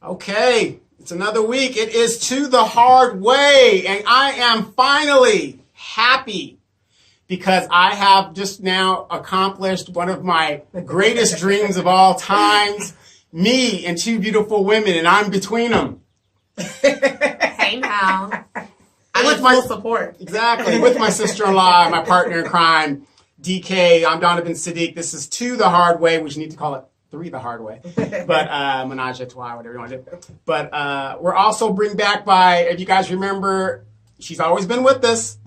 Okay, it's another week. It is To the Hard Way, and I am finally happy because I have just now accomplished one of my greatest dreams of all times. Me and two beautiful women, and I'm between them. Hey now. I with my support. Exactly. With my sister-in-law, my partner in crime, DK. I'm Donovan Siddiq. This is To the Hard Way, which you need to call it Three the Hard Way. But menage a trois, whatever you want to do. But we're also bring back by, if you guys remember, she's always been with us,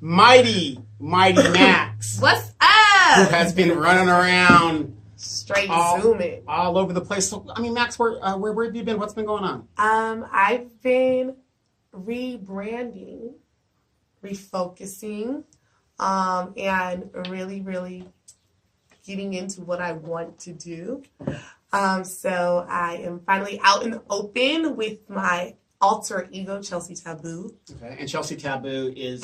Mighty Max. What's up? Who has been running around straight zooming all over the place. So, I mean, Max, where have you been? What's been going on? I've been rebranding, refocusing, and really getting into what I want to do. So I am finally out in the open with my alter ego, Chelsea Taboo. Okay, and Chelsea Taboo is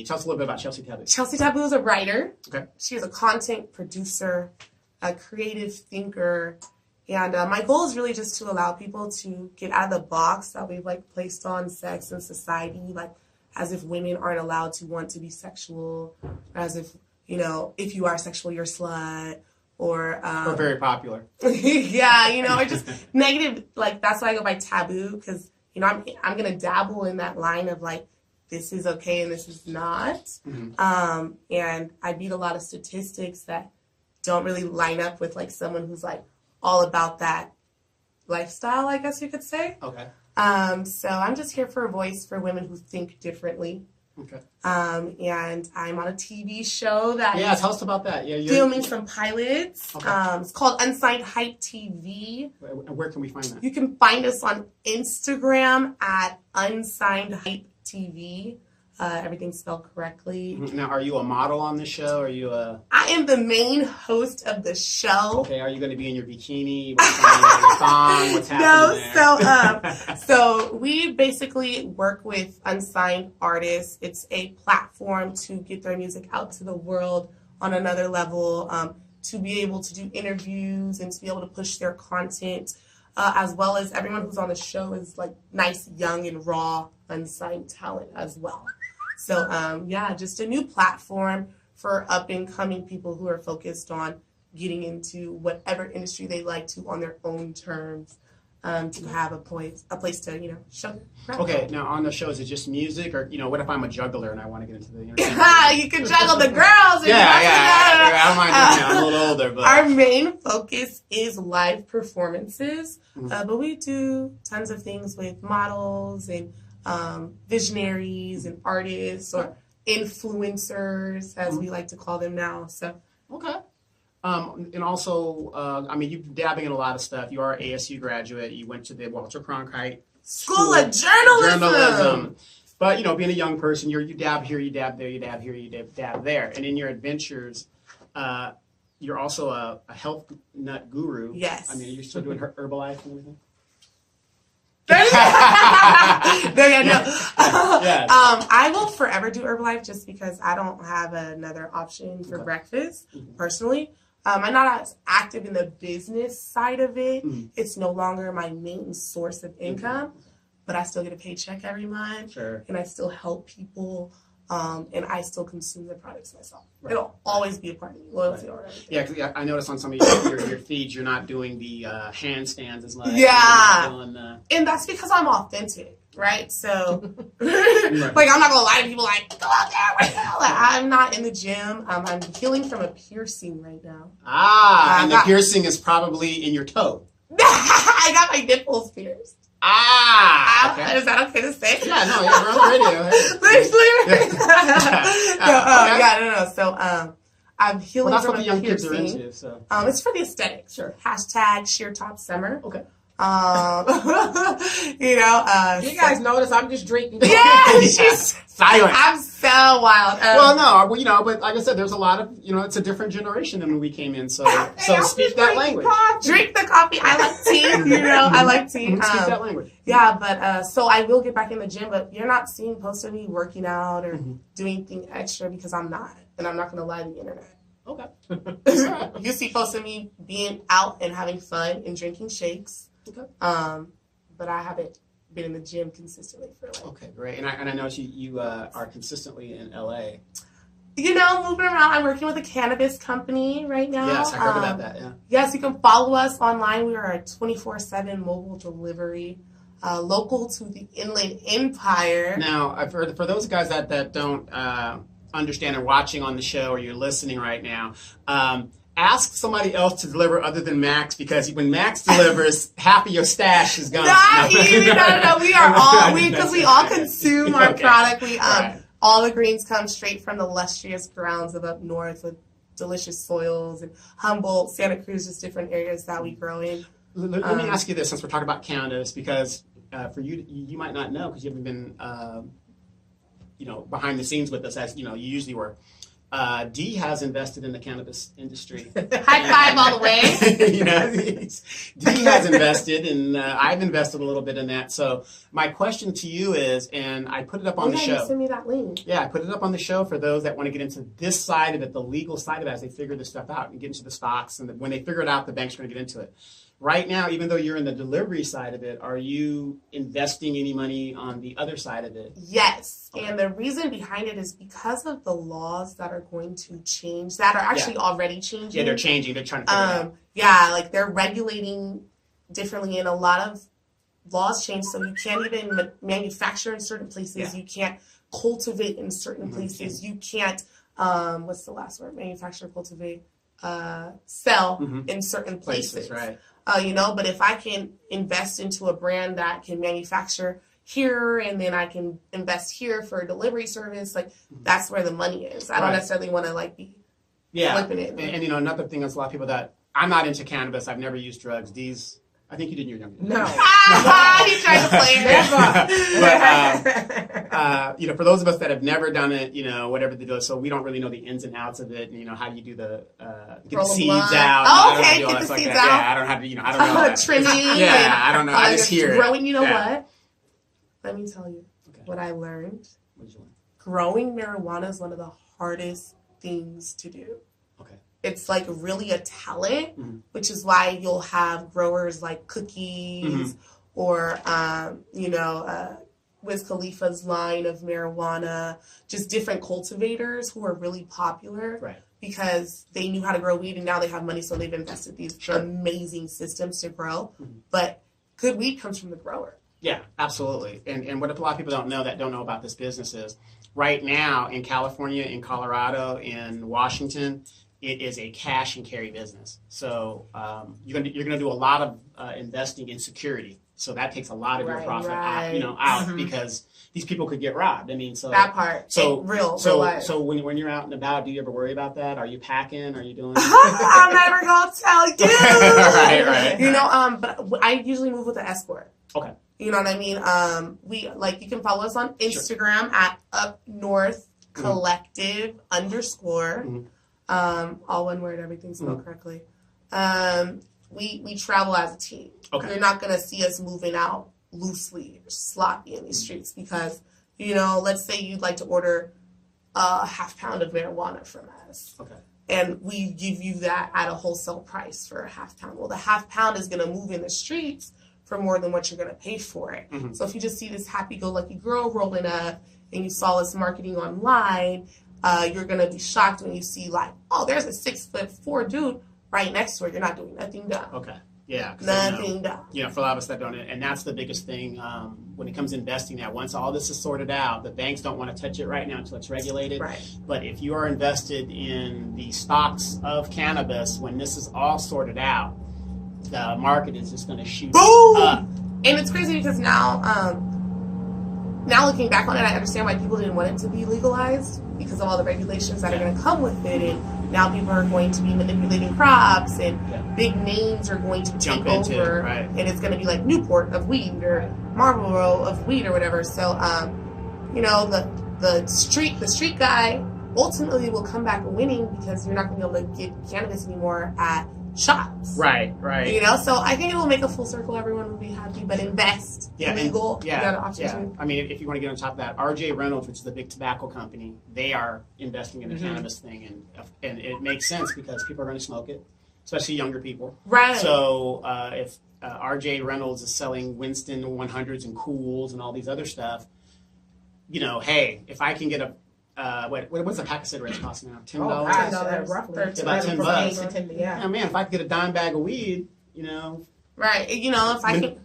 tell us a little bit about Chelsea Taboo. Chelsea Taboo is a writer. Okay. She is a content producer, a creative thinker, and my goal is really just to allow people to get out of the box that we've placed on sex in society, as if women aren't allowed to want to be sexual, or as if, if you are sexual, you're a slut, or very popular. Yeah, or just negative. That's why I go by taboo, because I'm gonna dabble in that line of this is okay and this is not. Mm-hmm. And I beat a lot of statistics that don't really line up with someone who's all about that lifestyle, I guess you could say. Okay. So I'm just here for a voice for women who think differently. Okay. And I'm on a TV show that tell us about that. Yeah, filming some pilots. Okay. It's called Unsigned Hype TV. Where can we find that? You can find us on Instagram at Unsigned Hype TV. Everything's spelled correctly. Now, are you a model on the show? I am the main host of the show. Okay, are you going to be in your bikini? What's happening there? So we basically work with unsigned artists. It's a platform to get their music out to the world on another level, to be able to do interviews and to be able to push their content, as well as everyone who's on the show is nice, young, and raw, unsigned talent as well. So, just a new platform for up-and-coming people who are focused on getting into whatever industry they like to on their own terms, to have a place to, show. Okay, now on the show, is it just music? Or, what if I'm a juggler and I want to get into the entertainment? You can juggle the girls. I don't mind doing that. I'm a little older. But our main focus is live performances, but we do tons of things with models and visionaries and artists or influencers, as we like to call them now. So okay. And also, you're dabbing in a lot of stuff. You are an ASU graduate. You went to the Walter Cronkite School of Journalism. But, being a young person, you dab here, you dab there, you dab here, you dab there. And in your adventures, you're also a health nut guru. Yes. Are you still doing Herbalife and everything? No. I will forever do Herbalife just because I don't have another option for breakfast, personally. I'm not as active in the business side of it. It's no longer my main source of income, but I still get a paycheck every month. Sure. And I still help people, and I still consume the products myself. Right. It'll always be a part of me, loyalty or everything. Yeah, because I noticed on some of your feeds, you're not doing the handstands as much. Yeah. And that's because I'm authentic, right? So, I'm not going to lie to people go out there right now. I'm not in the gym. I'm healing from a piercing right now. And the piercing is probably in your toe. I got my nipples pierced. Okay. Is that okay to say? Yeah, no, we're on the radio. No. So, I'm healing that's from what the a young piercing. kids are into. So. It's for the aesthetics. Sure. # sheer top summer. Okay. You guys notice I'm just drinking. Yeah, she's silent. I'm so wild. But like I said, there's a lot of, it's a different generation than when we came in. So speak that language. Drink the coffee. I like tea. I like tea. Speak that language. Yeah, but so I will get back in the gym, but you're not seeing posts of me working out or doing anything extra because I'm not, and I'm not going to lie to the internet. Okay. You see posts of me being out and having fun and drinking shakes. Okay. but I haven't been in the gym consistently for like. Okay, great. And I know you are consistently in LA. You know, moving around. I'm working with a cannabis company right now. Yes, I heard about that. Yeah. Yes, you can follow us online. We are a 24/7 mobile delivery, local to the Inland Empire. Now, I've heard for those guys that don't understand and watching on the show, or you're listening right now. Ask somebody else to deliver other than Max, because when Max delivers, half of your stash is gone. No. We are all because we all consume our product. We all the greens come straight from the lustrous grounds of up north with delicious soils, and Humboldt, Santa Cruz, just different areas that we grow in. Let me ask you this, since we're talking about cannabis, because for you might not know because you haven't been behind the scenes with us as you usually were. Dee has invested in the cannabis industry. High five all the way. Dee has invested, and I've invested a little bit in that. So my question to you is, and I put it up on the show. Send me that link. Yeah, I put it up on the show for those that want to get into this side of it, the legal side of it, as they figure this stuff out and get into the stocks. And when they figure it out, the bank's going to get into it. Right now, even though you're in the delivery side of it, are you investing any money on the other side of it? Yes. Okay. And the reason behind it is because of the laws that are going to change, that are actually already changing. Yeah, they're changing. They're trying to figure it out. Yeah, like they're regulating differently, and a lot of laws change, so you can't even manufacture in certain places. Yeah. You can't cultivate in certain places. You can't, what's the last word? Manufacture, cultivate, sell in certain places. Right. But if I can invest into a brand that can manufacture here, and then I can invest here for a delivery service, like that's where the money is. I don't necessarily want to be flipping it. And another thing is a lot of people that I'm not into cannabis. I've never used drugs. I think you did in your younger days. No. He tried to play it. But, for those of us that have never done it, whatever they do, so we don't really know the ins and outs of it. And, how do you do the, get the seeds out. Oh, okay, get the seeds out. Yeah, I don't have to, I don't know that. Trimming. Yeah, I don't know. I just hear growing, it. What? Let me tell you what I learned. What did you learn? Growing marijuana is one of the hardest things to do. Okay. It's really a talent, which is why you'll have growers like Cookies or, Wiz Khalifa's line of marijuana, just different cultivators who are really popular because they knew how to grow weed, and now they have money, so they've invested these amazing systems to grow. But good weed comes from the grower. Yeah, absolutely. And what a lot of people don't know about this business is right now in California, in Colorado, in Washington, it is a cash and carry business. So you're gonna do a lot of investing in security. So that takes a lot of your profit out because these people could get robbed. I mean, so that part. So real life. So when you're out and about, do you ever worry about that? Are you packing? Are you doing? I'm never gonna tell you. right. But I usually move with an escort. Okay. You know what I mean? We you can follow us on Instagram at upnorthcollective_. All one word, everything spelled correctly. We travel as a team. Okay. You're not gonna see us moving out loosely or sloppy in these streets because, let's say you'd like to order a half pound of marijuana from us. Okay. And we give you that at a wholesale price for a half pound. Well, the half pound is gonna move in the streets for more than what you're gonna pay for it. So if you just see this happy-go-lucky girl rolling up and you saw us marketing online, you're going to be shocked when you see there's a 6'4" dude right next to her. You're not doing nothing dumb. Okay. Yeah. Nothing dumb. For a lot of us that don't, and that's the biggest thing when it comes to investing now. Once all this is sorted out, the banks don't want to touch it right now until it's regulated. Right. But if you are invested in the stocks of cannabis, when this is all sorted out, the market is just going to shoot up. And it's crazy because now looking back on it, I understand why people didn't want it to be legalized because of all the regulations that are going to come with it. And now people are going to be manipulating crops, and big names are going to take over. And it's going to be like Newport of weed or Marlboro of weed or whatever. So, the street guy ultimately will come back winning because you're not going to be able to get cannabis anymore at shops. Right. So I think it will make a full circle. Everyone will be happy, but invest. Illegal. Too. I mean, if you want to get on top of that, RJ Reynolds, which is the big tobacco company, they are investing in the cannabis thing, and it makes sense because people are going to smoke it, especially younger people. Right. So if RJ Reynolds is selling Winston 100s and Cools and all these other stuff. You know, hey, if I can get a what's a pack of cigarettes cost now? $10. Oh, $10, roughly. About $10. Yeah. Yeah, man, if I could get a dime bag of weed, you know. Right. You know, if I can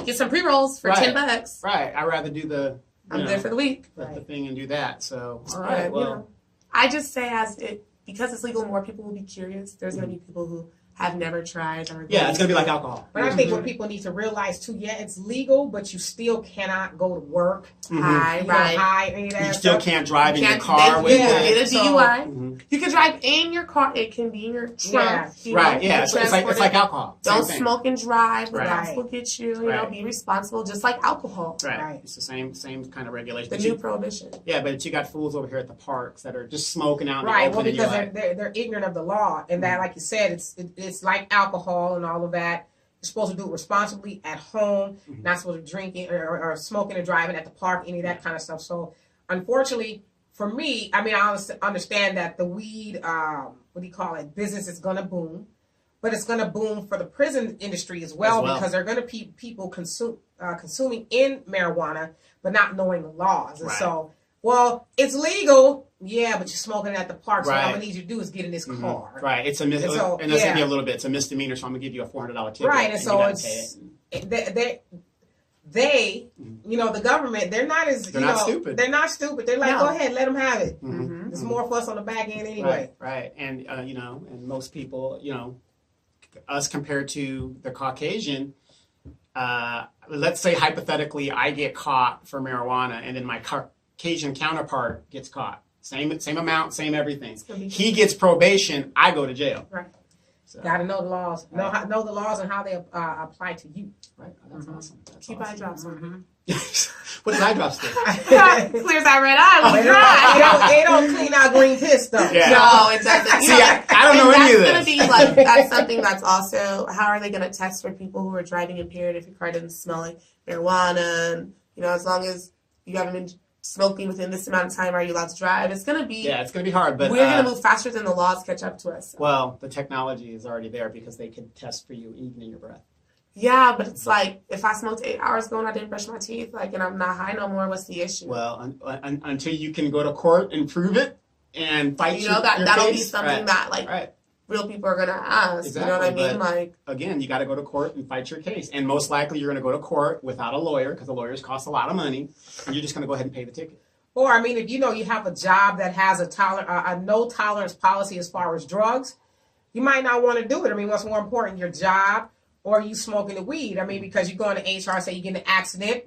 get some pre-rolls for Right. $10. Right. I'd rather do the I'm there for the week. the thing and do that. So all Yeah, right. you Well, know, I just say because it's legal, more people will be curious. There's going to be people who have never tried. Or yeah, it's gonna be like alcohol. But I think what people need to realize too, yeah, it's legal, but you still cannot go to work. High, You know, right. high, any of that You still stuff. can't drive in your Can't- car they- with you Yeah. can get a it. So- DUI. Mhm. You can drive in your car. It can be in your trunk. Yeah. You know, Right. Yeah. you So can it's like transport it. alcohol. Same Don't thing. smoke and drive. The Right. cops will get you. You know, Right. be responsible, just like alcohol. Right. Right. It's the same kind of regulation. The But new you- prohibition. yeah, but you got fools over here at the parks that are just smoking out in Right, the well, open. because and you're like, they're ignorant of the law, and that, like you said, it's like alcohol and all of that. You're supposed to do it responsibly at home, not supposed to drink it or smoking and driving at the park, any of that kind of stuff. So, unfortunately, for me, I mean, I understand that the weed, business is going to boom, but it's going to boom for the prison industry as well. Because they're going to people consuming in marijuana, but not knowing the laws. And Right. so, well, it's legal. Yeah, but you're smoking at the park, so all Right. I need you to do is get in this car. right. It's a And so, and that's gonna be yeah. a little bit. It's a misdemeanor, so I'm gonna give you a $400 ticket. Right, and you so gotta it's pay it. they, you know, the government, they're not as They're not stupid. They're not stupid. They're like, No. go ahead, let them have it. Mhm. There's more fuss on the back end anyway. Right. And you know, and most people, you know, us compared to the Caucasian. Let's say hypothetically, I get caught for marijuana, and then my Caucasian counterpart gets caught. Same amount, same everything. gonna be- He gets probation. I go to jail. Right. So, Got to know the laws. Right. Know the laws and how they apply to you. right. That's awesome. That's Keep awesome. eye drops on. What does eye drops do? Clears that red eye. They We dry. they don't clean out green piss though. Yeah. No, it doesn't. See, I don't know and any of that's this. gonna be like that's something that's also how are they gonna test for people who are driving impaired if your car doesn't smell like marijuana and you know as long as you haven't been smoking within this amount of time are you allowed to drive? It's gonna be Yeah, it's gonna be hard, but we're gonna move faster than the laws catch up to us. well, the technology is already there because they can test for you even in your breath. Yeah, but it's like if I smoked 8 hours ago and I didn't brush my teeth, like and I'm not high no more, what's the issue? Well, until you can go to court and prove it and fight you know your that'll be case. something Right. that like Right. real people are gonna ask. You know what I Exactly, mean? but- Like Again, you got to go to court and fight your case, and most likely you're going to go to court without a lawyer because the lawyers cost a lot of money, and you're just going to go ahead and pay the ticket. Or I mean, if you know you have a job that has a no tolerance policy as far as drugs, you might not want to do it. I mean, what's more important, your job or you smoking the weed? I mean, because you go into HR, say you get in an accident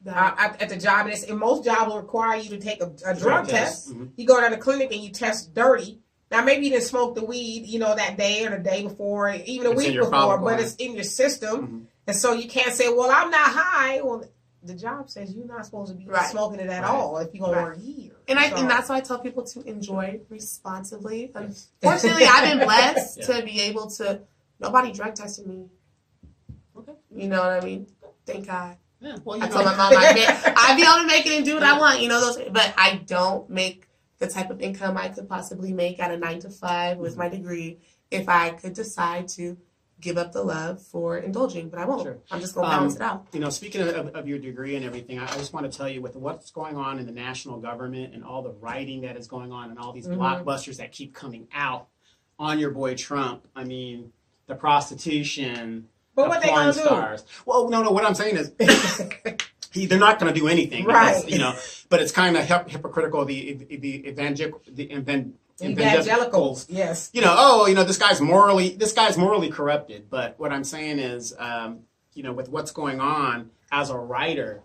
at the job, and most jobs will require you to take a drug test. Mhm. You go to the clinic and you test dirty. Now, maybe you didn't smoke the weed, you know, that day or the day before, even a It's in week your before, follicle, but right? it's in your system. Mhm. And so you can't say, well, I'm not high. Well, the job says you're not supposed to be Right. smoking it at Right. all if you're going to Right. work here. And that's why I tell people to enjoy responsibly. Unfortunately, I've been blessed Yeah. to be able to. Nobody drug tested me. Okay. You know what I mean? Thank God. Yeah. Well, I you told know, my mom I'd be able to make it and do what I want. You know those, but I don't make the type of income I could possibly make at a 9 to 5 with my degree if I could decide to give up the love for indulging, but I won't. Sure. I'm just gonna balance it out. you know, speaking of your degree and everything, I just want to tell you with what's going on in the national government and all the writing that is going on and all these blockbusters that keep coming out on your boy Trump. I mean, the prostitution, But the what they porn gonna do? stars. Well, no. What I'm saying is, they're not going to do anything, Right. because, you know. But it's kind of hypocritical. The evangelicals. Yes. You know, this guy's morally corrupted. But what I'm saying is, you know, with what's going on as a writer,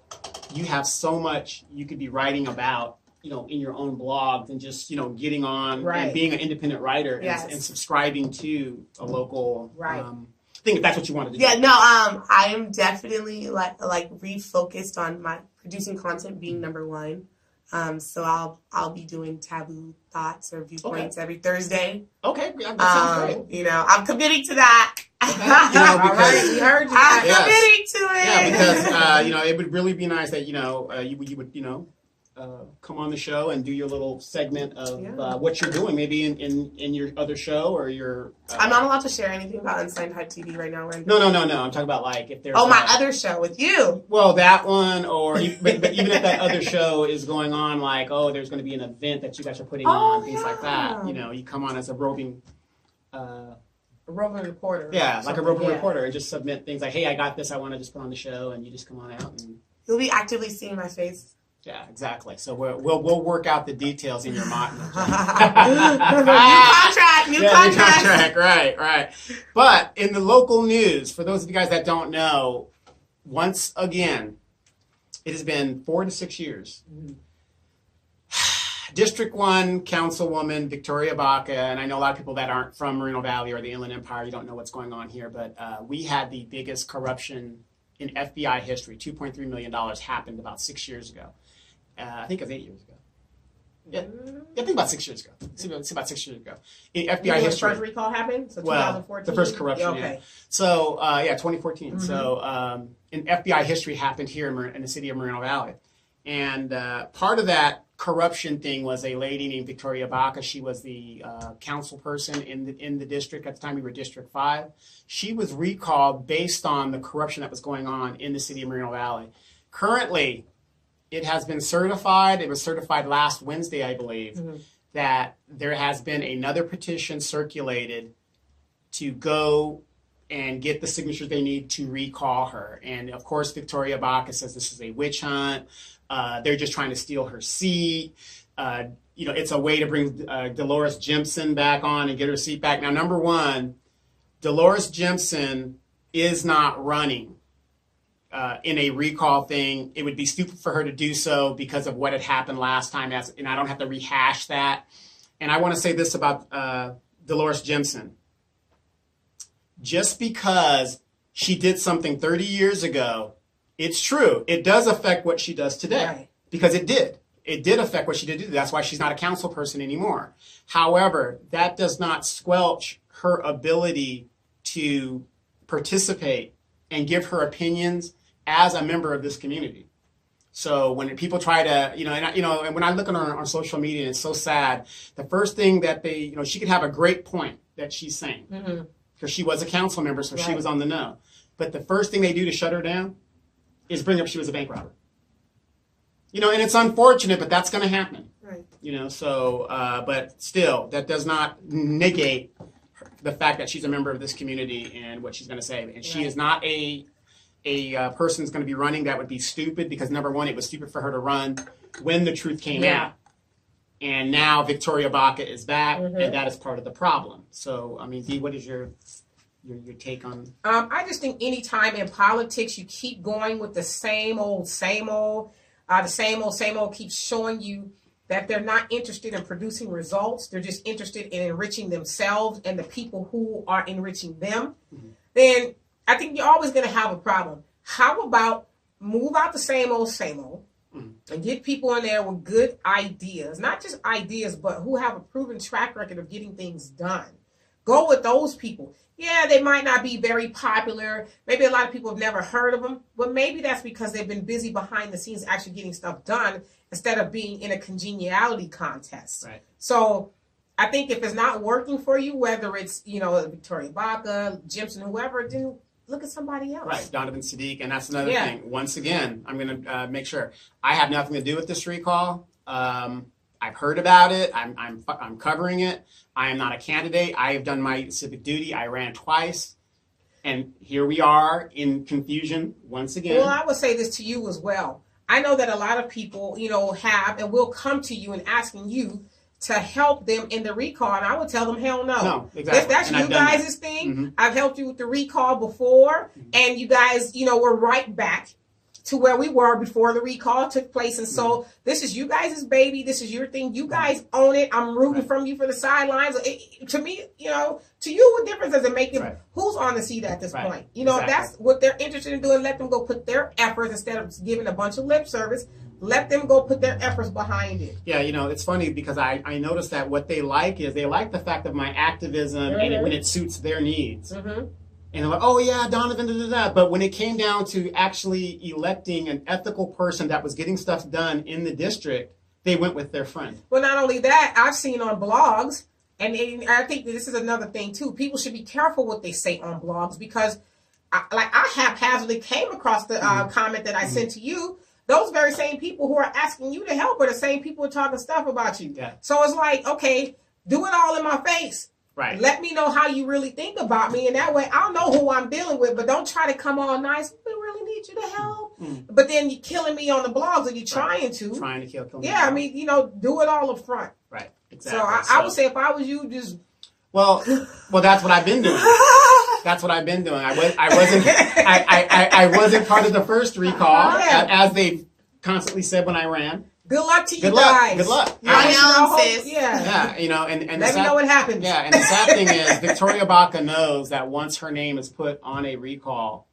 you have so much you could be writing about, you know, in your own blogs and just, you know, getting on Right. and being an independent writer Yes. and subscribing to a local Right. thing, if that's what you want to do. Yeah, no, I am definitely like refocused on my producing content being number one. So I'll be doing taboo thoughts or viewpoints every Thursday. Okay, yeah, that sounds great. You know, I'm committing to that. You know, All right, we heard you. I'm Yes. committing to it. Yeah, because you know, it would really be nice that, you know, you would, you know, come on the show and do your little segment of Yeah. what you're doing, maybe in your other show or your. I'm not allowed to share anything about Unsigned Hype TV right now. Right? No. I'm talking about like if there's. Oh, my other show with you. Well, that one, or but even if that other show is going on, like there's going to be an event that you guys are putting on, things like that. You come on as a roving. A roving reporter. Yeah, like a roving reporter, and just submit things like, "Hey, I got this. I want to just put on the show," and you just come on out and. You'll be actively seeing my face. Yeah, exactly. So we'll work out the details in your mind. New contract. Right. But in the local news, for those of you guys that don't know, once again, it has been 4 to 6 years. District 1 Councilwoman Victoria Baca, and I know a lot of people that aren't from Moreno Valley or the Inland Empire, you don't know what's going on here, but we had the biggest corruption in FBI history. $2.3 million happened about 6 years ago. I think it was 8 years ago. Yeah, I think about 6 years ago. It's about 6 years ago. In FBI history. The first recall happened? So well, 2014? the first corruption, okay. yeah. So, 2014. So, in FBI history happened here in the city of Moreno Valley. And part of that corruption thing was a lady named Victoria Baca. She was the council person in the district. At the time, we were District 5. She was recalled based on the corruption that was going on in the city of Moreno Valley. Currently, it has been certified. It was certified last Wednesday, I believe, that there has been another petition circulated to go and get the signatures they need to recall her. And of course, Victoria Baca says this is a witch hunt. They're just trying to steal her seat. It's a way to bring Dolores Jimson back on and get her seat back. Now, number one, Dolores Jimson is not running in a recall thing. It would be stupid for her to do so because of what had happened last time, and I don't have to rehash that. And I want to say this about Dolores Jimson. Just because she did something 30 years ago, it's true. It does affect what she does today. Right. Because it did. It did affect what she did. That's why she's not a council person anymore. However, that does not squelch her ability to participate and give her opinions as a member of this community. So when people try to, and when I look at her on social media, it's so sad. The first thing that she could have a great point that she's saying because she was a council member, so she was on the know. But the first thing they do to shut her down is bring up she was a bank robber. And it's unfortunate, but that's going to happen. Right. But still, that does not negate the fact that she's a member of this community and what she's going to say. And she is not a person who's going to be running. That would be stupid because, number one, it was stupid for her to run when the truth came out. And now Victoria Baca is back, and that is part of the problem. So, Dee, what is your take on? I just think any time in politics you keep going with the same old, the same old keeps showing you that they're not interested in producing results. They're just interested in enriching themselves and the people who are enriching them. Then I think you're always going to have a problem. How about move out the same old, and get people in there with good ideas, not just ideas, but who have a proven track record of getting things done. Go with those people. Yeah, they might not be very popular. Maybe a lot of people have never heard of them, but maybe that's because they've been busy behind the scenes actually getting stuff done instead of being in a congeniality contest. Right. So I think if it's not working for you, whether it's, Victoria Baca, Jimson, whoever, then look at somebody else. Right, Donovan Sadiq, and that's another thing. Once again, I'm going to make sure I have nothing to do with this recall. I've heard about it. I'm covering it. I am not a candidate. I have done my civic duty. I ran twice, and here we are in confusion once again. Well, I would say this to you as well. I know that a lot of people, have and will come to you and asking you to help them in the recall, and I would tell them, hell no. No, exactly. If that's you guys' thing, I've helped you with the recall before, and you guys, we're right back to where we were before the recall took place. And so this is you guys' baby. This is your thing. You guys own it. I'm rooting from you for the sidelines. To me, to you, what difference does it make if who's on the seat at this point? If that's what they're interested in doing, let them go put their efforts instead of giving a bunch of lip service. Let them go put their efforts behind it. Yeah, it's funny because I noticed that what they like is they like the fact of my activism and when it suits their needs. And they're like, oh yeah, Donovan, da, da, da. But when it came down to actually electing an ethical person that was getting stuff done in the district, they went with their friend. Well, not only that, I've seen on blogs, and I think that this is another thing too. People should be careful what they say on blogs because, I haphazardly came across the comment that I sent to you. Those very same people who are asking you to help are the same people who are talking stuff about you. Yeah. So it's like, okay, do it all in my face. Right. Let me know how you really think about me, and that way I'll know who I'm dealing with. But don't try to come all nice. We really need you to help. But then you're killing me on the blogs, or you're trying to. Trying to kill me. Yeah, I mean, do it all up front. Right. Exactly. So I would say if I was you, just well, that's what I've been doing. That's what I've been doing. I wasn't part of the first recall, as they constantly said when I ran. Good luck to you Good luck. guys. Good luck. Yeah. Yeah, and let me know what happens. Yeah, and the sad thing is, Victoria Baca knows that once her name is put on a recall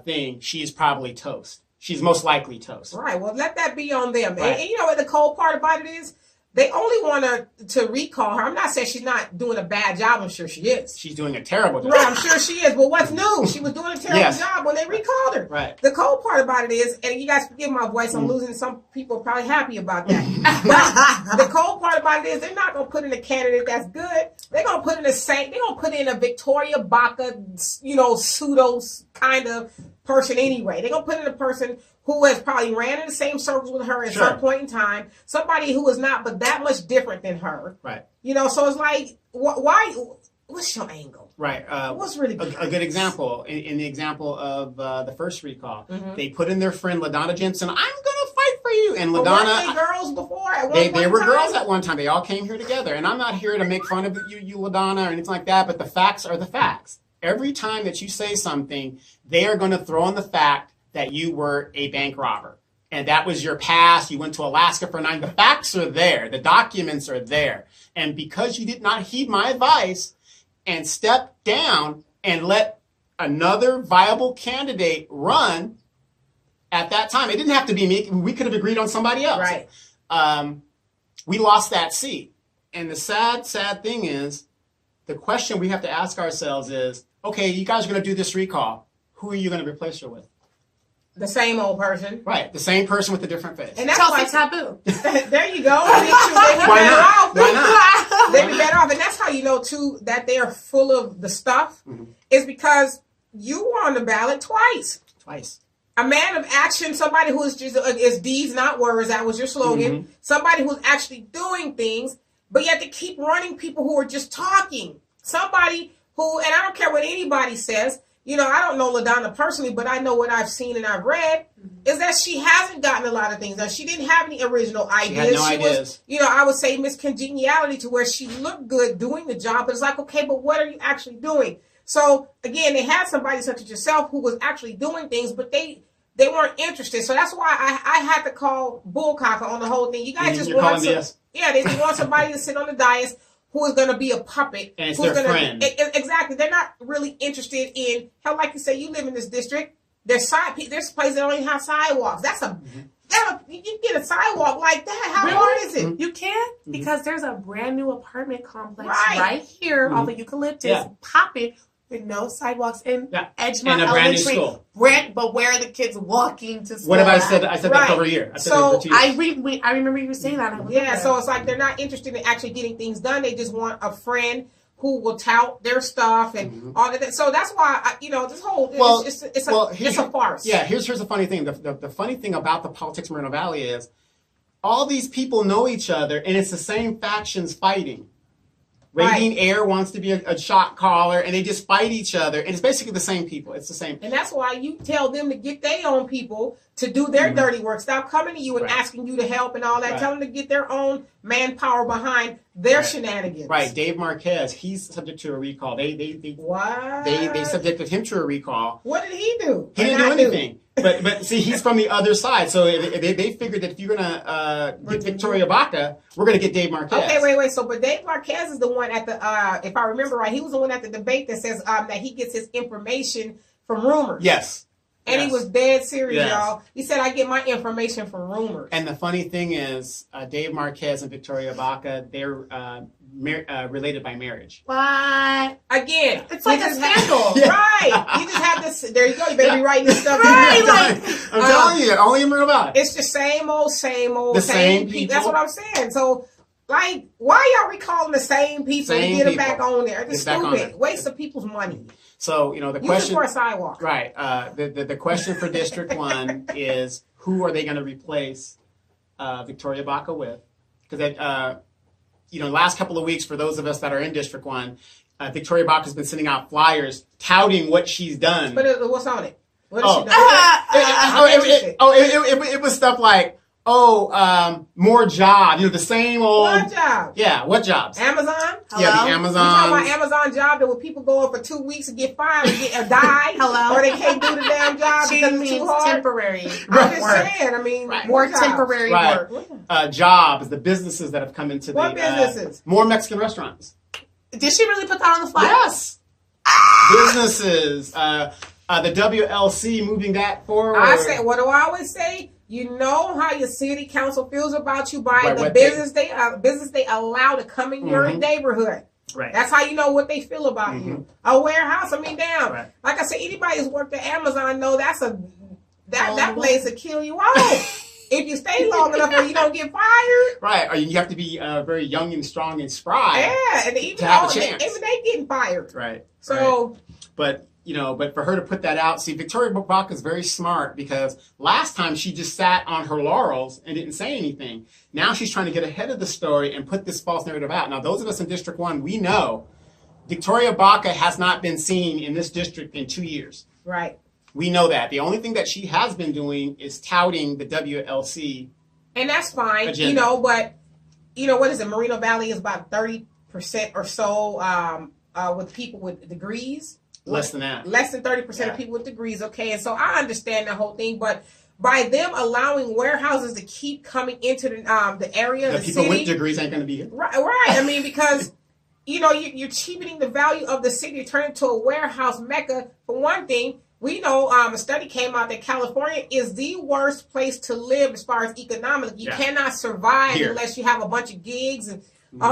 thing, she's probably toast. She's most likely toast. Right. Well, let that be on them. Right. And you know what the cold part about it is? They only want to recall her. I'm not saying she's not doing a bad job. I'm sure she is. She's doing a terrible job. Right, I'm sure she is. But what's new? She was doing a terrible job when they recalled her. Right. The cold part about it is, and you guys forgive my voice, I'm losing. Some people are probably happy about that. But the cold part about it is they're not going to put in a candidate that's good. They're going to put in they're going to put in a Victoria Baca, pseudo kind of person anyway. They're going to put in a person who has probably ran in the same circles with her at some point in time, somebody who is not but that much different than her. Right. So it's like, why? What's your angle? Right. What's really a good example, in the example of the first recall, they put in their friend LaDonna Jensen, I'm going to fight for you. And LaDonna... Weren't they girls before at one point They were in time? girls at one time. They all came here together. And I'm not here to make fun of you LaDonna, or anything like that, but the facts are the facts. Every time that you say something, they are going to throw in the fact that you were a bank robber. And that was your past. You went to Alaska for 9. The facts are there. The documents are there. And because you did not heed my advice and step down and let another viable candidate run at that time, it didn't have to be me. We could have agreed on somebody else. Right. We lost that seat. And the sad thing is, the question we have to ask ourselves is, okay, you guys are going to do this recall. Who are you going to replace her with? The same old person. Right, the same person with a different face. And that's Chelsea Taboo. There you go. Why not? Why not? They'd be better off. And that's how you know, too, that they're full of the stuff, is because you were on the ballot twice. A man of action, somebody who is just is deeds, not words. That was your slogan. Somebody who's actually doing things, but you have to keep running people who are just talking. Somebody who, and I don't care what anybody says, I don't know LaDonna personally, but I know what I've seen and I've read, is that she hasn't gotten a lot of things done. She didn't have any original ideas. She had no ideas. Was, I would say Miss Congeniality, to where she looked good doing the job, but it's like, okay, but what are you actually doing? So, again, they had somebody such as yourself who was actually doing things, but they weren't interested. So that's why I had to call bullcocker on the whole thing. You guys just want they just want somebody to sit on the dais who is going to be a puppet. And it's their friend. Exactly. They're not really interested in, hell, like you say, you live in this district. There's places that don't even have sidewalks. You get a sidewalk like that. How hard is it? You can't, because there's a brand new apartment complex right here off of Eucalyptus, popping with no sidewalks in Edgemont and a brand new school. But where are the kids walking to school? What have I said? I said that over a year. I remember you were saying that. So it's like they're not interested in actually getting things done. They just want a friend who will tout their stuff and all of that. So that's why, this whole, it's a farce. Yeah, here's the funny thing. The funny thing about the politics of Moreno Valley is all these people know each other, and it's the same factions fighting. Radiant Air wants to be a shot caller, and they just fight each other. And it's basically the same people. It's the same. And that's why you tell them to get their own people to do their dirty work. Stop coming to you and asking you to help and all that. Tell them to get their own manpower behind their shenanigans. Right. Dave Marquez, he's subject to a recall. What? They subjected him to a recall. What did he do? He didn't do anything. But see, he's from the other side. So they figured that if you're going to get Victoria Baca, we're going to get Dave Marquez. Okay, wait. So, but Dave Marquez is the one at the, if I remember right, he was the one at the debate that says that he gets his information from rumors. Yes. And he was dead serious, Yes. y'all. He said, I get my information from rumors. And the funny thing is, Dave Marquez and Victoria Baca, they're related by marriage. What? Again, It's like a scandal. Yeah. Right. You just have this. There you go. You better be writing this stuff Right, down. like- I'm telling you, only in real life. It's the same old, The same people. people. That's what I'm saying. So, like, why y'all recalling the same people Same to get them people. back on there? It's Get back on stupid. there. Waste of people's money. So, you know, the Use it question, for a sidewalk. right? The question for District 1 is, who are they going to replace Victoria Baca with? Because you know, the last couple of weeks, for those of us that are in District 1, Victoria Baca has been sending out flyers touting what she's done. But what's on it? What Oh. she done? It was stuff like, more jobs. You know, the same old. What job? Yeah, what jobs? Amazon? Yeah, the Hello? You Amazon. talking about Amazon job that when people go on for 2 weeks and get fired and get die? Hello? Or they can't do the damn job She because it's means too hard? temporary I'm just work. saying. I mean, Right. More jobs. temporary Right. work. Jobs, the businesses that have come into What the businesses? more Mexican restaurants. Did she really put that on the flyer? Yes. Businesses. The WLC moving that forward. I say, what do I always say? You know how your city council feels about you by Right, the what business they allow to come in your Mhm. neighborhood. Right. That's how you know what they feel about you. A warehouse, I mean, damn. Right. Like I said, anybody who's worked at Amazon know that Oh. place will kill you off if you stay long enough or you don't get fired. Right. Or you have to be very young and strong and spry. Yeah, and even To have a all- chance. even they getting fired. Right. So Right. But, you know, but for her to put that out, see, Victoria Baca is very smart because last time she just sat on her laurels and didn't say anything. Now she's trying to get ahead of the story and put this false narrative out. Now, those of us in District 1, we know Victoria Baca has not been seen in this district in 2 years. right. We know that. The only thing that she has been doing is touting the WLC. And that's fine, Agenda. you know, but you know, what is it? Moreno Valley is about 30% or so with people with degrees. Less than that. Less than 30% Yeah. of people with degrees, okay? And so I understand the whole thing, but by them allowing warehouses to keep coming into the area, The the people city, with degrees ain't going to be here. right? I mean, because you know you're cheapening the value of the city, turn it into a warehouse mecca. For one thing, we know a study came out that California is the worst place to live as far as economic. You Yeah. cannot survive Here. unless you have a bunch of gigs and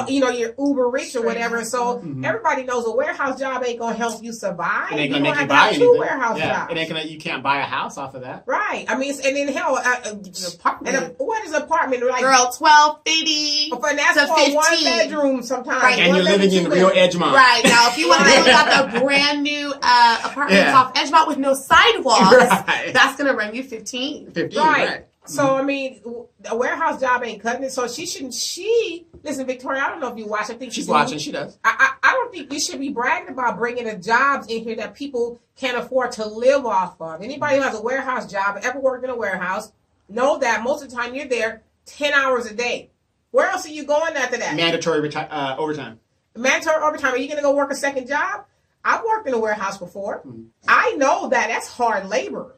you know, you're uber rich or whatever. So everybody knows a warehouse job ain't gonna help you survive. It ain't You going to don't make you have to buy have two anything. warehouse Yeah. jobs. It ain't gonna, you can't buy a house off of that. Right. I mean, and then hell, apartment. what is an apartment like? Girl, 1250 and that's to for 15. one bedroom sometimes. Right. And One you're living bedroom, in two real bedroom. Edgemont. Right. Now, if you want to live about the brand new apartments Yeah. off Edgemont with no sidewalks, Right. that's going to run you 15. 15, Right. So I mean, a warehouse job ain't cutting it. So she shouldn't. Listen, Victoria. I don't know if you watch. I think She's you do. watching. She does. I don't think you should be bragging about bringing the jobs in here that people can't afford to live off of. Anybody who has a warehouse job, ever worked in a warehouse, know that most of the time you're there 10 hours a day. Where else are you going after that? Mandatory overtime. Mandatory overtime. Are you going to go work a second job? I've worked in a warehouse before. I know that that's hard labor.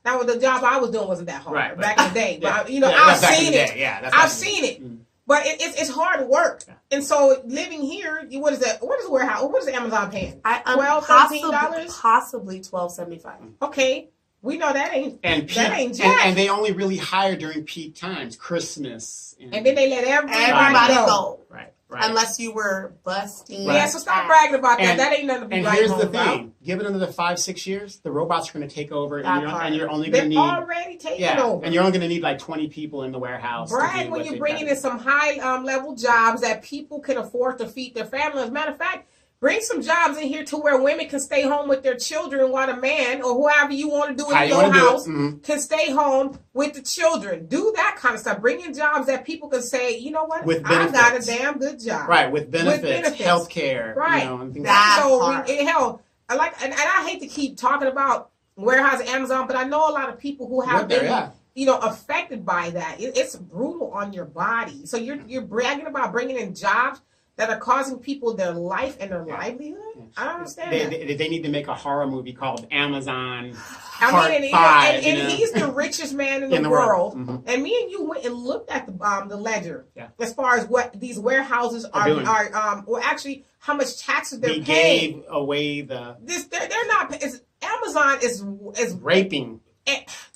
Now, the job I was doing wasn't that hard Right, back in the day. Yeah. But, you know, Yeah, I've that's back in seen the it. day. Yeah, that's I've back in the seen day. it. But it's hard work. And so living here, what is that? What is a warehouse? What is Amazon paying? $12, $13? Possibly $12.75. Okay. We know that ain't And that ain't jack. and they only really hire during peak times, Christmas. And then they let everybody Everybody go. go. Right. Unless you were busting. Yeah, so stop bragging about that. And- That ain't nothing to be And bragging here's the about. thing: give it another 5-6 years, the robots are going to take over, That and part. you're only They're going to need already taking over. and you're only going to need like 20 people in the warehouse. to Brag do when what you're they've bringing got. in some high level jobs that people can afford to feed their family. As a matter of fact, bring some jobs in here to where women can stay home with their children while the man or whoever you want to do How in you your wanna do it. house can stay home with the children. Do that kind of stuff. Bring in jobs that people can say, you know what, With I got a benefits. damn good job. Right, with benefits, benefits. health care, Right. you know, and things That So part. hell, I like, and I hate to keep talking about warehouse Amazon, but I know a lot of people who have Right there, been, yeah. you know, affected by that. It's brutal on your body. So you're bragging about bringing in jobs that are causing people their life and their livelihood. I don't understand that. They need to make a horror movie called Amazon I Part mean, 5. and you know? he's the richest man in the world. And me and you went and looked at the ledger as far as what these warehouses are well, actually, how much taxes they're paying. Gave away the. They're not. Amazon is raping.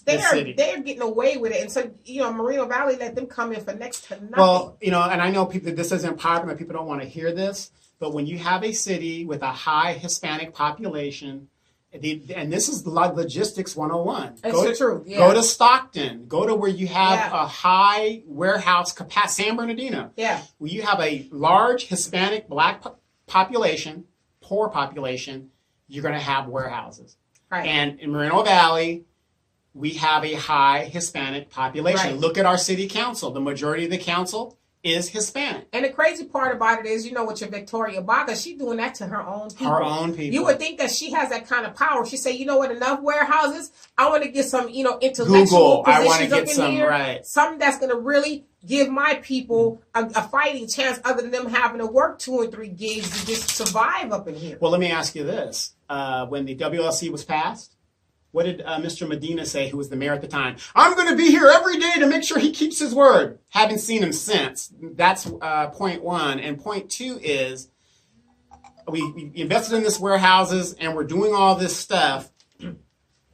They're getting away with it, and so Moreno Valley let them come in for next to nothing. Well, and I know people. This isn't popular. People don't want to hear this, but when you have a city with a high Hispanic population, and this is logistics 101. It's the truth. Yeah. Go to Stockton. Go to where you have a high warehouse capacity. San Bernardino. Yeah. Where you have a large Hispanic Black population, poor population, you're going to have warehouses. Right. And in Moreno Valley, we have a high Hispanic population. Right. Look at our city council. The majority of the council is Hispanic. And the crazy part about it is, with your Victoria Baca, she's doing that to her own people. Her own people. You would think that she has that kind of power. She say, you know what, enough warehouses. I want to get some, intellectual Google, positions I want to get up in some, here. right. Something that's going to really give my people a fighting chance other than them having to work 2 and 3 gigs to just survive up in here. Well, let me ask you this. When the WLC was passed, what did Mr. Medina say, who was the mayor at the time? I'm going to be here every day to make sure he keeps his word. Haven't seen him since. That's point one. And point two is we invested in this warehouses and we're doing all this stuff.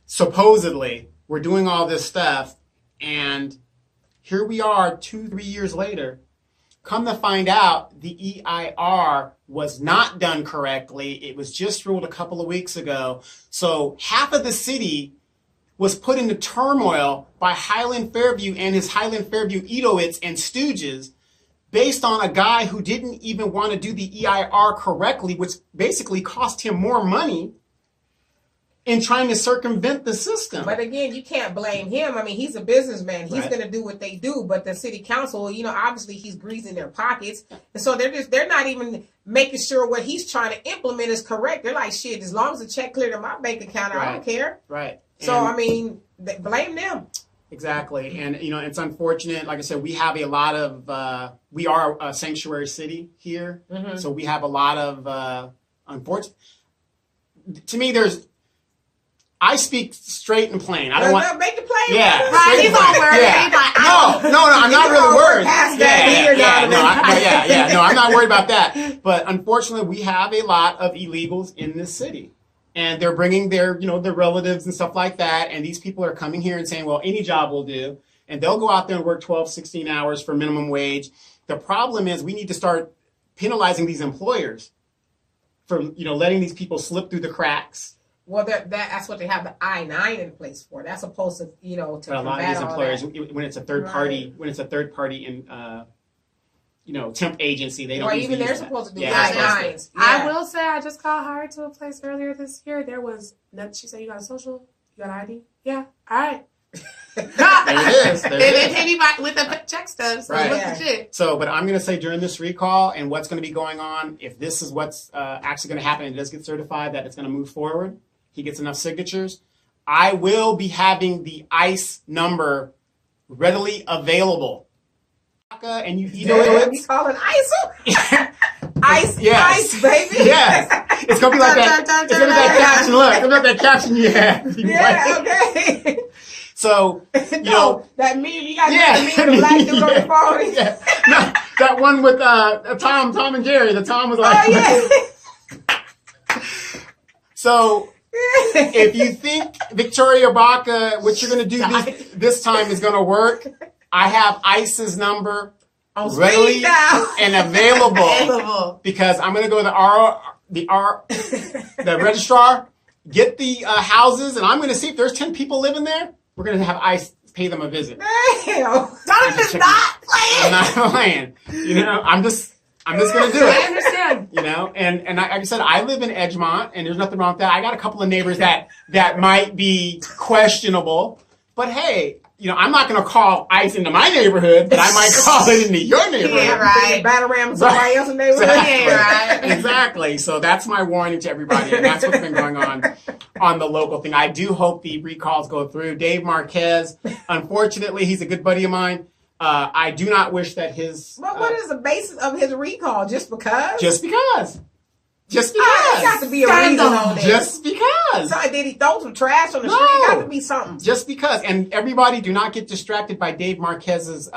Supposedly, we're doing all this stuff. And here we are 2-3 years later. Come to find out, the EIR was not done correctly. It was just ruled a couple of weeks ago. So half of the city was put into turmoil by Highland Fairview and his Highland Fairview Edoites and stooges based on a guy who didn't even want to do the EIR correctly, which basically cost him more money in trying to circumvent the system. But again, you can't blame him. I mean, he's a businessman. He's Right. going to do what they do. But the city council, obviously he's greasing their pockets. And so they're not even making sure what he's trying to implement is correct. They're like, shit, as long as the check cleared in my bank account, I don't care. Right. So, I mean, blame them. Exactly. And, it's unfortunate. Like I said, we have a lot of, we are a sanctuary city here. Mm-hmm. So we have a lot of, unfortunate. To me, I speak straight and plain. I don't want. Make it plain. Yeah. Right, he's all worried. Yeah. He's like, No, I'm not really worried. Past that No, I'm not worried about that. But unfortunately, we have a lot of illegals in this city. And they're bringing their relatives and stuff like that. And these people are coming here and saying, well, any job will do. And they'll go out there and work 12, 16 hours for minimum wage. The problem is we need to start penalizing these employers for, letting these people slip through the cracks. Well, that's what they have the I-9 in place for. That's supposed to, to But a lot of these employers, that. when it's a third party, in, temp agency, they don't. Well, usually even they're use that. supposed to do Yeah, I-9s. I will say I just got hired to a place earlier this year. There was, she said, you got a social? You got an ID? Yeah. All right. There it is. They pay me with a check stub, so Right. it was legit. So, but I'm going to say during this recall and what's going to be going on, if this is what's actually going to happen and it does get certified that it's going to move forward, he gets enough signatures, I will be having the ICE number readily available. And you You call it ISO? Ice, Yes. ice, baby. Yes. It's going to be like that. It's going to be that caption. Look, it's going to be that caption you have. Yeah, okay. So, that meme, you got that meme, the black dude on the phone. Yeah. No, that one with Tom and Jerry. The Tom was like, Oh, yeah. So, if you think Victoria Baca, what you're going to do this time is going to work, I have ICE's number readily and available because I'm going to go to the registrar, get the houses, and I'm going to see if there's 10 people living there. We're going to have ICE pay them a visit. Damn. Don't just not playing. I'm not playing. I'm just going to do I it. understand. And like I said, I live in Edgemont, and there's nothing wrong with that. I got a couple of neighbors that might be questionable, but hey, I'm not going to call ICE into my neighborhood, but I might call it into your neighborhood. Yeah, right. Battle ram somebody else's neighborhood. Exactly. Yeah, right. Exactly. So that's my warning to everybody, and that's what's been going on the local thing. I do hope the recalls go through. Dave Marquez, unfortunately, he's a good buddy of mine. I do not wish that his. But what is the basis of his recall? Just because? Just because. Just There because. got to be a reason on it. Just because. So, did he throw some trash on the No. street? Got to be something. Just because. And everybody, do not get distracted by Dave Marquez's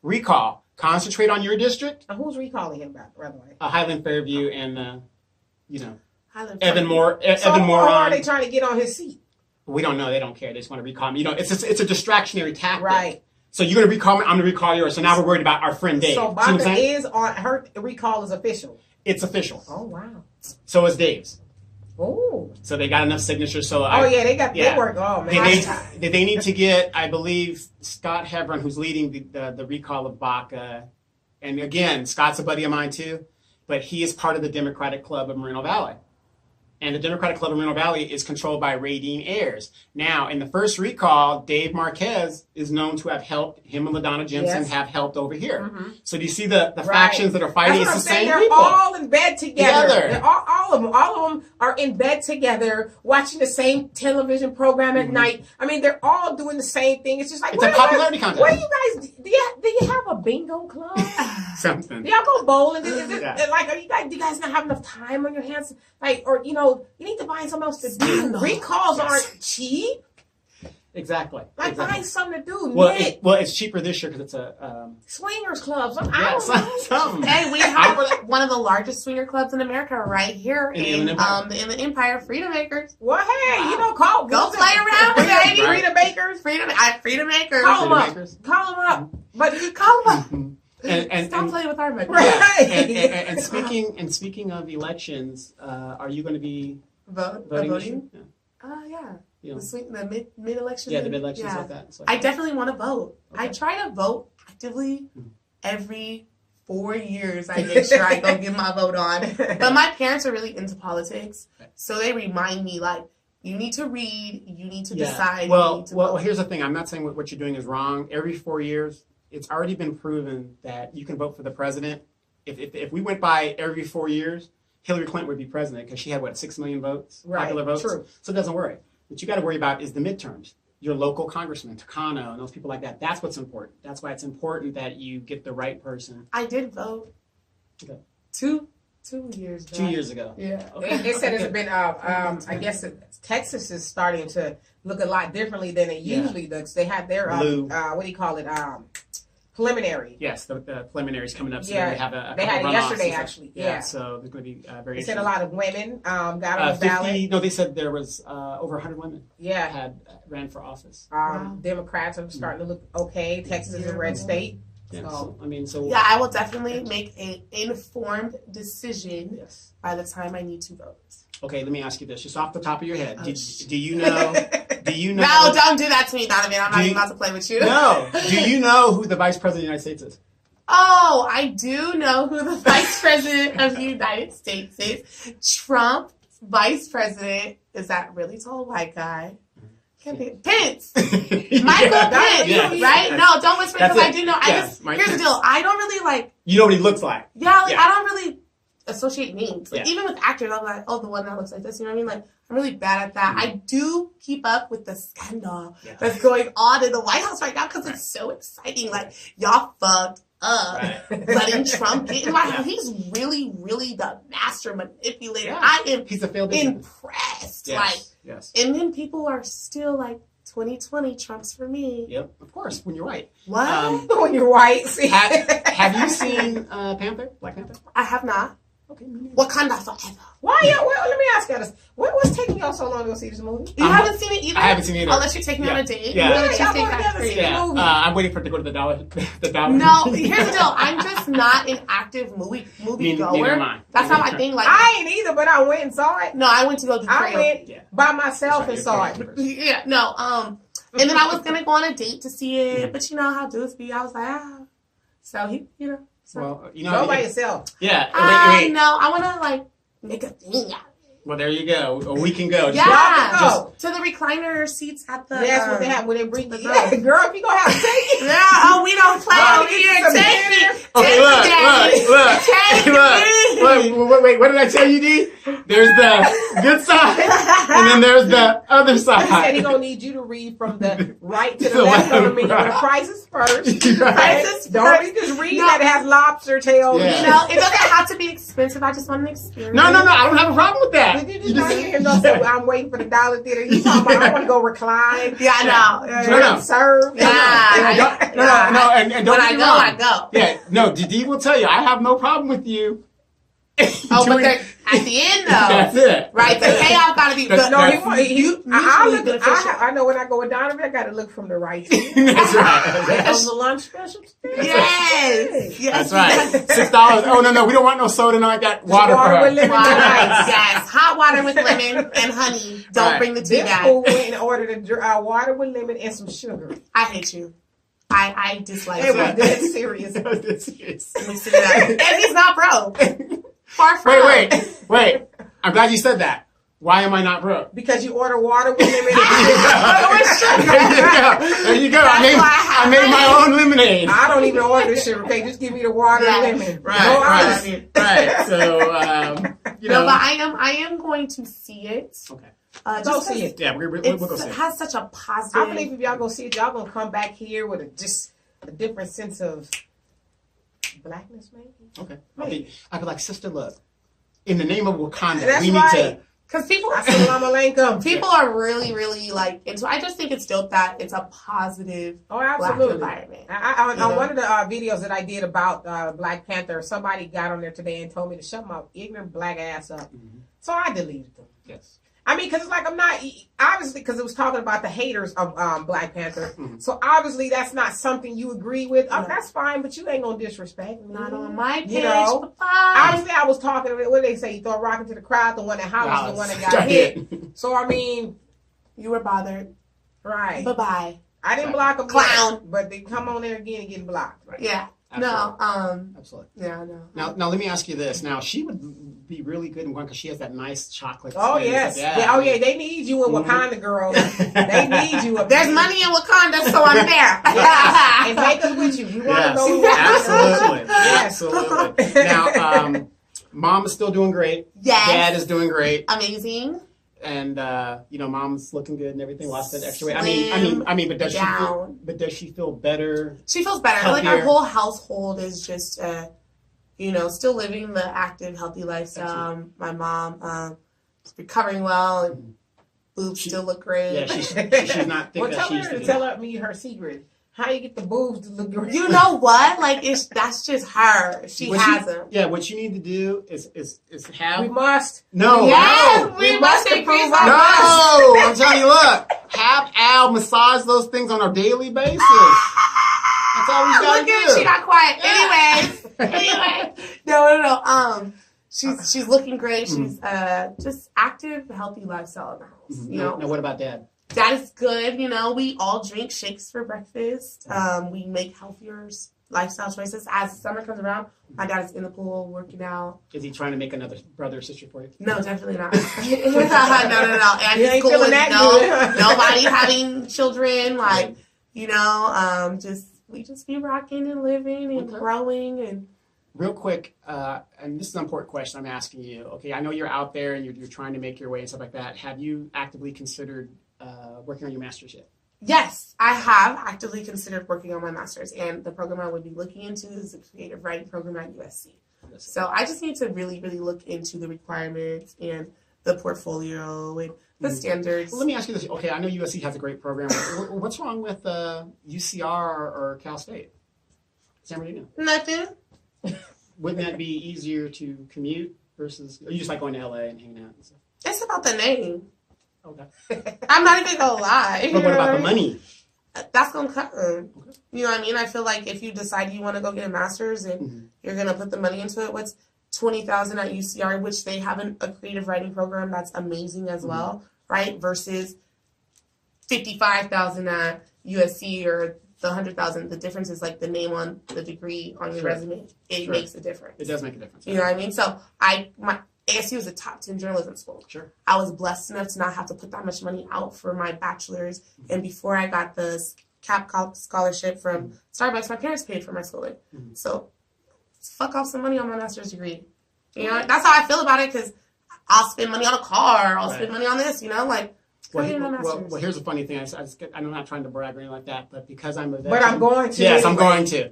recall. Concentrate on your district. And who's recalling him, by the way? Highland Fairview and, Highland Evan Park. Moore. So Evan who Moore. are they trying to get on his seat? We don't know. They don't care. They just want to recall me. It's a distractionary tactic. Right. So you're going to recall me. I'm going to recall yours. So now we're worried about our friend Dave. So See what I'm Baca saying? is on her recall is official. It's official. Oh wow. So is Dave's. Oh. So they got enough signatures. So They got they work. Oh man. They need to get, I believe, Scott Hebron, who's leading the recall of Baca. And again, Scott's a buddy of mine too, but he is part of the Democratic Club of Moreno Valley. And the Democratic Club of Moreno Valley is controlled by Radine Ayers. Now, in the first recall, Dave Marquez is known to have helped, him and LaDonna Jensen have helped over here. Mm-hmm. So do you see the factions that are fighting? That's It's what the I'm saying. same They're people. all in bed together. Together. All of them are in bed together, watching the same television program at night. I mean, they're all doing the same thing. It's just like It's a popularity contest. What do you guys do? You have a bingo club? Something. Do y'all go bowling? Is it, Yeah. like, do you guys not have enough time on your hands? Like, or you need to find something else to do. Recalls aren't cheap. Exactly. Like, exactly. find something to do. Well, Knit. it's cheaper this year because it's a Swingers clubs. I yeah, don't know. something. Hey, we have one of the largest swinger clubs in America right here in the Empire, Freedom Makers. Well, hey, call Go play around, baby. Freedom Bakers. Freedom Makers. Call them up. Makers. Call them up. But Call them up. And Stop playing with our money. Right. and speaking of elections, are you going to be voting this year? Voting? Yeah. Yeah. You know, The mid-election. yeah, the mid-elections Yeah. like that. So, I definitely want to vote. Okay. I try to vote actively every 4 years. I make sure I go get my vote on. But my parents are really into politics, so they remind me, like, you need to read, you need to decide. Well, you need to well, vote. here's the thing. I'm not saying what you're doing is wrong. Every 4 years, it's already been proven that you can vote for the president. If we went by every 4 years, Hillary Clinton would be president because she had, 6 million votes, popular votes? True. So it doesn't worry. What you got to worry about is the midterms. Your local congressman, Takano, and those people like that. That's what's important. That's why it's important that you get the right person. I did vote. Okay. 2 years back. 2 years ago. Yeah. Okay. They said it's been, I guess Texas is starting to look a lot differently than it usually does. They had their, what do you call it, preliminary. Yes, the preliminaries coming up. So Yeah. they have a They had couple it runoffs yesterday, and stuff. actually. Yeah. Yeah. So there's going to be very They said interesting. a lot of women got on the ballot. No, they said there was over 100 women Yeah. had ran for office. Wow. Democrats are starting to look okay. Texas is a red state. Yeah, So- Yeah, I will definitely make an informed decision Yes. by the time I need to vote. Okay, let me ask you this, just off the top of your head. Oh, Do you know? Do you know? No, don't do that to me, Donovan. I'm not even about to play with you. No. Do you know who the vice president of the United States is? Oh, I do know who the vice president of the United States is. Trump, vice president, is that really tall white guy? Can't be Pence. Michael Pence, Yes. right? No, don't whisper because That's I it. do know. Yes, Mike Here's the Pence. deal. I don't really like. You know what he looks like. Yeah, Yeah. I don't really associate names. Like, Yeah. even with actors, I'm like, oh, the one that looks like this. You know what I mean? Like, I'm really bad at that. I do keep up with the scandal Yeah. that's going on in the White House right now because it's so exciting. Like, y'all fucked up Right. letting Trump get in. Like, Yeah. he's really, really the master manipulator. Yeah. I am He's a failed business. impressed. Yes. Like, Yes. and then people are still like, 2020, Trump's for me. Yep. Of course, when you're white. What? When you're white, see. Have you seen Panther? Black Panther? I have not. Okay. me neither. Wakanda forever. Why y'all? Well, let me ask you this: what's taking y'all so long to go see this movie? You haven't seen it either? I haven't seen it either. Unless you're taking me on a date. Yeah. You know, the Yeah, y'all Cheesecake go together, Factory. see the Yeah. movie. I'm waiting for it to go to the dollar. The dollar. No, here's the deal. I'm just not an active movie Neither am goer. I. That's not my thing. Like, I ain't either, but I went and saw it. no, I went to go do I Creole. went Yeah. by myself and That's saw right, it. you're Yeah, no. And then I was gonna go on a date to see it, but you know how dudes be. I was like, ah. So he, you know. So. Well, you know. Go by yourself. Yeah. Wait. No, I want to like make a thing out. Well, there you go. A week can go. Yeah, Y'all can go. to the recliner seats at the. That's what they have when they bring the you. Yeah, girl, if you gonna have to take it. Yeah. Oh, we don't play Well, over get here. some Take dinner. it. Okay, Take look, it, Daddy. look, Take look, it. look. Wait, what did I tell you, D? There's the good side. And then there's the other He said side. he's going to need you to read from the right to the left on the menu. Right. The price is first. Right. Price is Don't first. just read No. that it has lobster tails. Yeah. You know, it doesn't have to be expensive. I just want an experience. No, I don't have a problem with that. Did you just not hear him though say, I'm waiting for the dollar theater? You talking about, I want to go recline. Yeah, I know. No. Serve. Yeah. No, and don't When get I me go, wrong. I go. Yeah, no, Dee will tell you, I have no problem with you. Oh, but doing- they're- at the end, though. That's it. Right, the payoff gotta be That's- good. No, that's- I know when I go with Donovan, I got to look from the right. That's right. Of the lunch special. Yes. Yes. That's right. $6. Oh, no, we don't want no soda. No, I got water for her. with lemon Water, ice. yes. Hot water with lemon and honey. Don't Right. bring the tea This bag. fool went and ordered water with lemon and some sugar. I hate you. I dislike It you. was dead serious. Let me sit it out. And he's not broke. Far from. Wait. I'm glad you said that. Why am I not broke? Because you order water with lemon and There you go. That's why I made my own lemonade. I don't even order the sugar. Okay, just give me the water and lemon. No ice. Right. So, you know. No, but I am going to see it. Okay. Go Just see 'cause it. Yeah, we'll go see It it. has such a positive. I believe if y'all go see it, y'all gonna come back here with a different sense of blackness, maybe. Okay. I'd be like, sister, look. In the name of Wakanda, That's we need right. to. Because people, Assalamu alaikum. people are really, really like into. I just think it's dope that it's a positive Oh, black absolutely. environment. On one of the videos that I did about Black Panther, somebody got on there today and told me to shut my ignorant black ass up. So I deleted them. Yes. I mean, because it's like I'm not obviously because it was talking about the haters of Black Panther. So obviously that's not something you agree with. That's fine, but you ain't gonna disrespect me. Not on my page. You know, Bye. obviously I was talking. What do they say? You throw a rock into the crowd. The one that hollers, the one that got Got hit. So I mean, You were bothered. right? Bye bye. I didn't block them, Clown. but they come on there again and get blocked. Right. Yeah. Absolutely. No. Absolutely. Yeah. No. Now let me ask you this. Now she would be really good in one because she has that nice chocolate. Oh skin. yes. Yeah. Yeah, oh yeah. They need you in Wakanda, girls. They need you. Up There's there. money in Wakanda, so I'm there. And take us with you. We want to Yes, go. To absolutely, Yes. absolutely. Now, mom is still doing great. Yes. Dad is doing great, Amazing. and mom's looking good and everything. Lost that extra weight. Slim But does down. she feel better? She feels better. Like our Healthier. whole household is just, still living the active, healthy lifestyle. My mom is recovering well, and boobs still look great. Yeah, she's not thick Well, as tell she used her to to be. tell me her secret. How you get the boobs to look great? You know what? Like that's just her. She What has you- them. Yeah, what you need to do is have We must. no. Yes, no. we We must must increase improve our our No, I'm telling you, look, have Al massage those things on a daily basis. That's all we gotta Look at do. she got quiet. Anyway, no. She's looking great. She's just active, healthy lifestyle in the house. You know, Now, what about Dad? that is good. You know, we all drink shakes for breakfast. We make healthier lifestyle choices. As summer comes around, my dad is in the pool working out. Is he trying to make another brother or sister for you? No, definitely not. No. And You he's ain't cool feeling with that good. nobody having children. Like, we just be rocking and living and Okay. growing and. Real quick, and this is an important question I'm asking you. Okay, I know you're out there and you're trying to make your way and stuff like that. Have you actively considered working on your master's yet? Yes, I have actively considered working on my master's, and the program I would be looking into is a creative writing program at USC. So I just need to really, really look into the requirements and the portfolio and the standards. Well, let me ask you this. Okay, I know USC has a great program. What's wrong with UCR or Cal State? San Bernardino? Nothing. Wouldn't that be easier to commute versus? Or you just like going to LA and hanging out and stuff? It's about the name. Okay. I'm not even gonna lie. But what about the money? That's gonna come. You know what I mean? I feel like if you decide you want to go get a master's and you're gonna put the money into it, what's $20,000 at UCR, which they have a creative writing program that's amazing as well, right? Versus $55,000 at USC or the $100,000. The difference is like the name on the degree on your Sure. resume. It makes a difference. It does make a difference. You know what I mean? So my ASU is a top 10 journalism school. Sure. I was blessed enough to not have to put that much money out for my bachelor's. And before I got the CAP scholarship from Starbucks, my parents paid for my schooling. So fuck off some money on my master's degree. You know, that's how I feel about it because I'll spend money on a car. I'll spend money on this. You know, like. Well, here's a funny thing. I'm not trying to brag or anything like that, but because I'm a veteran. But I'm going to. Yes, anyway. I'm going to.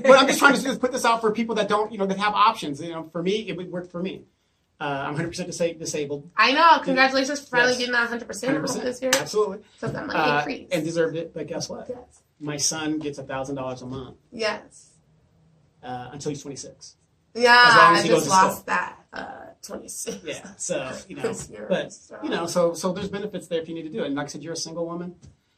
What I'm just trying to do is put this out for people that don't, that have options. For me, it would work for me. I'm 100% disabled. I know. Congratulations for finally getting that 100% this year. Absolutely. So that might increase. And deserved it, but guess what? Yes. My son gets $1,000 a month. Yes. Until he's 26. Yeah, I just lost that 26. Yeah, so, but, so there's benefits there if you need to do it. And like I said, you're a single woman.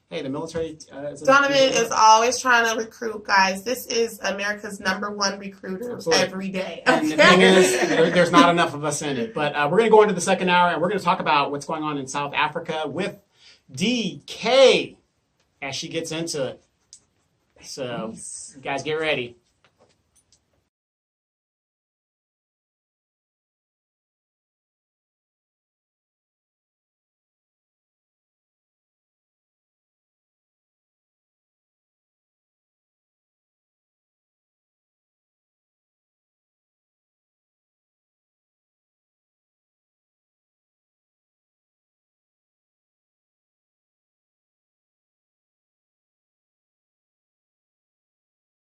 Hey, the military Donovan is always trying to recruit, guys. This is America's #1 recruiter every day. And the thing is, there's not enough of us in it. But we're going to go into the second hour, and we're going to talk about what's going on in South Africa with DK as she gets into it. So, you guys get ready.